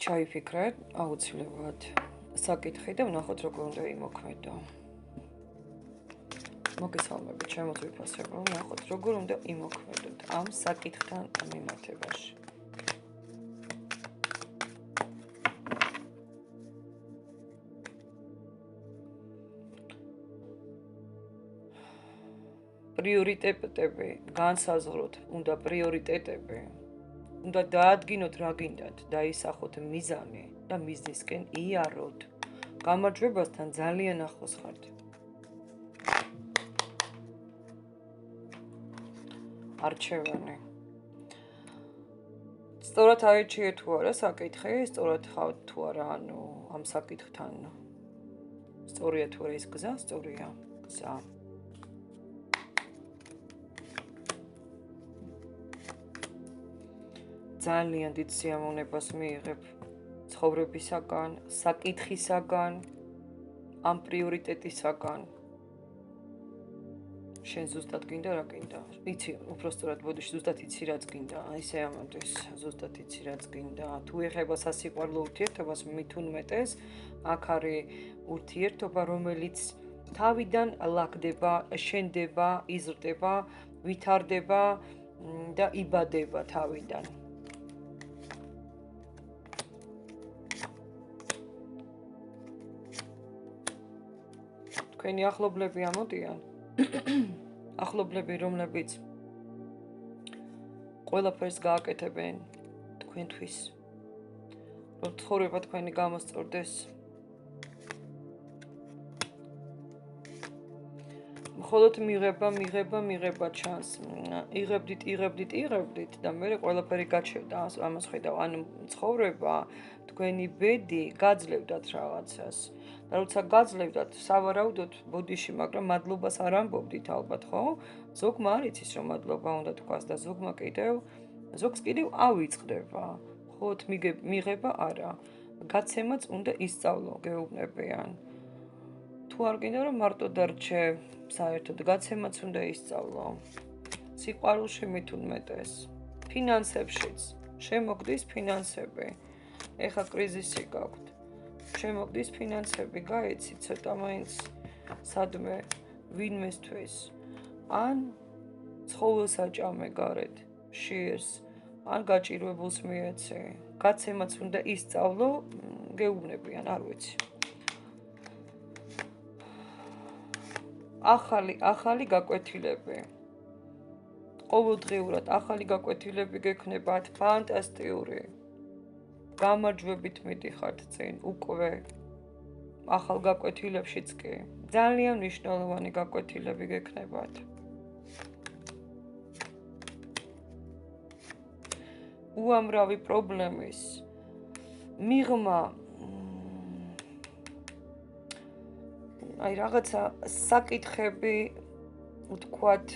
ჩაიფიქრეთ აუცილებლად საკითხი და ვნახოთ როგორ უნდა იმოქმედო. მოგესალმებით ჩემო ძვირფასებო, ვნახოთ როგორ უნდა იმოქმედოთ ამ საკითხთან მიმართებაში. პრიორიტეტები, განსაზღვროთ, უნდა პრიორიტეტები, უნდა დაადგინოთ რა გინდათ, დაისახოთ მიზანი და მიზნისკენ იაროთ. გამარჯვებასთან ძალიან ახლოს ხართ. არჩევანი. სწორად აირჩიეთ თუ არა საკითხი, სწორად ხავთ თუ არა, ანუ ამ საკითხთან. სწორია თუ არა ის გზა, სწორია გზა. ძალიან დიდ სიამოვნებას მიიღებ ცხოვრებისაგან, საკითხისაგან, ამ პრიორიტეტისაგან. შენ ზუსტად გინდა რა გინდა? იცი, უბრალოდ ბოდიში ზუსტად იცი რაც გინდა, ისე ამამთვის ზუსტად იცი რაც გინდა. თუ ეხება სასიყვარლო ურთიერთობას, მით უმეტეს აქ არის ურთიერთობა, რომელიც თავიდან ლაგდება, შენდება, იზრდება, ვითარდება და იბადება თავიდან. თქვენი ახლობლები ამოდიან. ახლობლები, რომლებიც ყველაფერს გააკეთებენ თქვენთვის, რომ ცხოვრება თქვენი გამოსწორდეს. მხოლოდ მიღება ჩანს. იღებდით და მე ყველაფერი გაჩერდა. ამას ხედავ, ანუ ცხოვრება, თქვენი ბედი გაძლევდათ რაღაცას. და როცა გაძლევდათ, სავარაუდოდ ბოდიში, მაგრამ მადლობას არ ამბობდით ალბათ, ხო? ზოგმა არ იცის რომ მადლობა უნდა თქვას და ზოგს კიდევ ავიწყდება. მხოლოდ მიღება არა. გაცემაც უნდა ისწავლო, გეუბნებიან. თუ არ გინდა რომ მარტო დარჩე, საერთოდ გაცემაც უნდა ისწავლო. სიყვარულში მით უმეტეს. ფინანსებშიც. შემოგდის ფინანსები. ეხა კრიზისი გაქვთ. შემოგდის ფინანსები, გაეცი ცოტა მაინც სადმე ვინმესთვის. ან ცხოველს აჭამე გარეთ, შიერს, ან გაჭირვებულს მიეცე. გაცემაც უნდა ისწავლო, გეუბნებიან, არ ვიცი. ახალი გაკვეთილები. ყოველდღიურად ახალი გაკვეთილები გექნებათ, ფანტასტიკური. გამარჯვებით მიდიხართ წინ, უკვე ახალ გაკვეთილებშიც კი. ძალიან მნიშვნელოვანი გაკვეთილები გექნებათ. უამრავი პრობლემის მიღმა, აი რაღაცა საკითხები, ვთქვათ,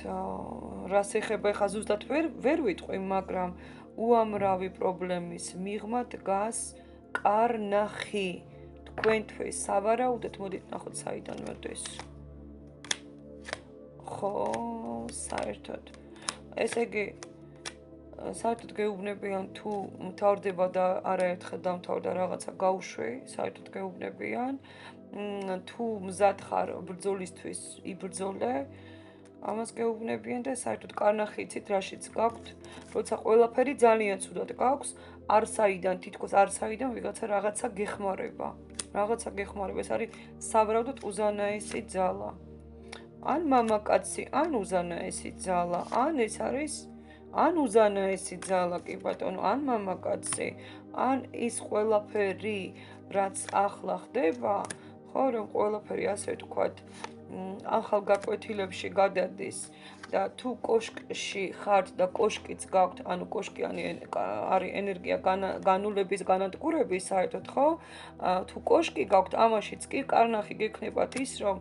რას ეხება, ხა ზუსტად ვერ ვიტყვი, მაგრამ უამრავი პრობლემის მიღმა დგას კარნახი თქვენთვის. სავარაუდოდ მოდით ნახოთ საიდან მოდის. ხო, საერთოდ. ესე იგი, საერთოდ გეუბნებიან თუ მთავრდება და არაერთხელ დამთავრდა რაღაცა გაუშვი, საერთოდ გეუბნებიან. თუ მზად ხარ ბრძოლისთვის, იბრძოლე. ამას გეუბნებიან და საერთოდ კარნახი იცით რაშიც გაქვთ, როცა ყველაფერი ძალიან ცუდად გაქვს, თითქოს არსაიდან ვიღაცა რაღაცა გეხმარება. ეს არის სავარაუდოდ უზანაესი ძალა. ან მამაკაცი, ან უზანაესი ძალა, ან ეს არის ან უზანაესი ძალა, კი ბატონო, ან მამაკაცი, ან ის ყველაფერი, რაც ახლა ხდება, ხო, რომ ყველაფერი ასე ვთქვათ, ახალ გაკვეთილებში გადადის და თუ კოშკში ხართ და კოშკიც გაქვთ, ანუ კოშკი არის ენერგია განულების, განადგურების საერთოდ, ხო? თუ კოშკი გაქვთ, ამაშიც კი კარნახი გექნებათ ის, რომ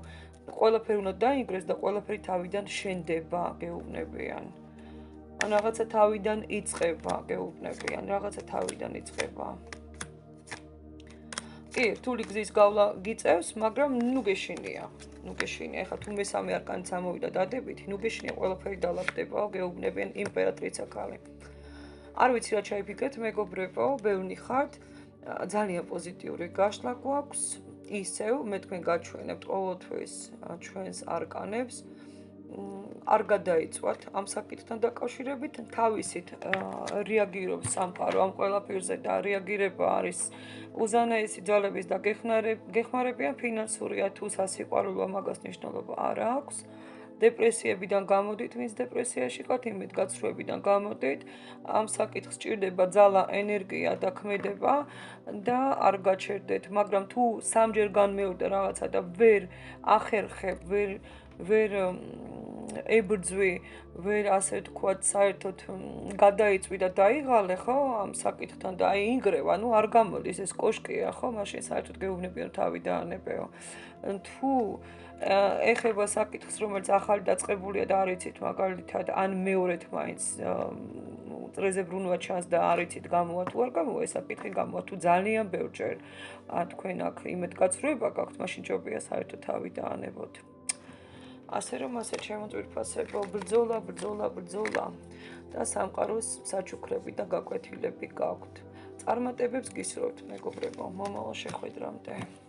ყველაფერი უნდა დაინგრეს და ყველაფერი თავიდან შენდება, გეუბნებიან. ან რაღაცა თავიდან იწყება, გეუბნებიან, რაღაცა თავიდან იწყება. კი, რთული გზის გავლა გიწევს, მაგრამ ნუ გეშინია. ეხლა თუ მესამე არკანიც ამოვიდა დადებით, ნუ გეშინია ყველაფერი დალაგდება, გეუბნებიან იმპერატრიცა ქალი. არ ვიცი რა ჩაიფიქრეთ, მეგობრებო, ბევრნი ხართ. ძალიან პოზიტიური გაშლა გვაქვს. ისევ მე თქვენ გაჩვენებთ ყოველთვის ჩვენს არკანებს. არ გადაიწვათ ამ საკითხთან დაკავშირებით, თავისით რეაგირობს სამყარო ამ ყველაფერზე და რეაგირება არის უზანაესი ძალების და გეხმარებიან ფინანსურია თუ სასიყვარულო მაგას მნიშვნელობა არ აქვს. დეპრესიებიდან გამოდით, ვინც დეპრესიაში ყავთ, იმედგაცრუებიდან გამოდით, ამ საკითხს სჭირდება ძალა, ენერგია და ქმედება და არ გაჩერდეთ, მაგრამ თუ სამჯერ განმეორდე რაღაცა და ვერ ახერხებ, ვერ ებრძვი, ვერ ასე ვთქვათ, საერთოდ გადაიწვი და დაიღალე, ხო, ამ საკითხთან და აი ინგრევა, ანუ არ გამოდის ეს კოშკია, ხო, მაშინ საერთოდ გეუბნებიან თავი დაანებეო. თუ ეხება საკითხს, რომელიც ახალი დაწყებულია და არ იცით მაგალითად, ან მეორედ მაინც წრეზე ბრუნვა ჩანს და არ იცით გამოვა თუ არ გამოვა, ეს საკითხი გამოვა თუ ძალიან ბევრჯერ თქვენ აქ იმედგაცრუება გაქვთ, მაშინ ჯობია საერთოდ თავი დაანებოთ. ასე რომ ასე ჩემო ძვირფასებო, ბრძოლა და სამყაროს საჩუქრები და გაკვეთილები გაქვთ. წარმატებებს გისურვებთ, მეგობრებო, მომავალ შეხვედრამდე.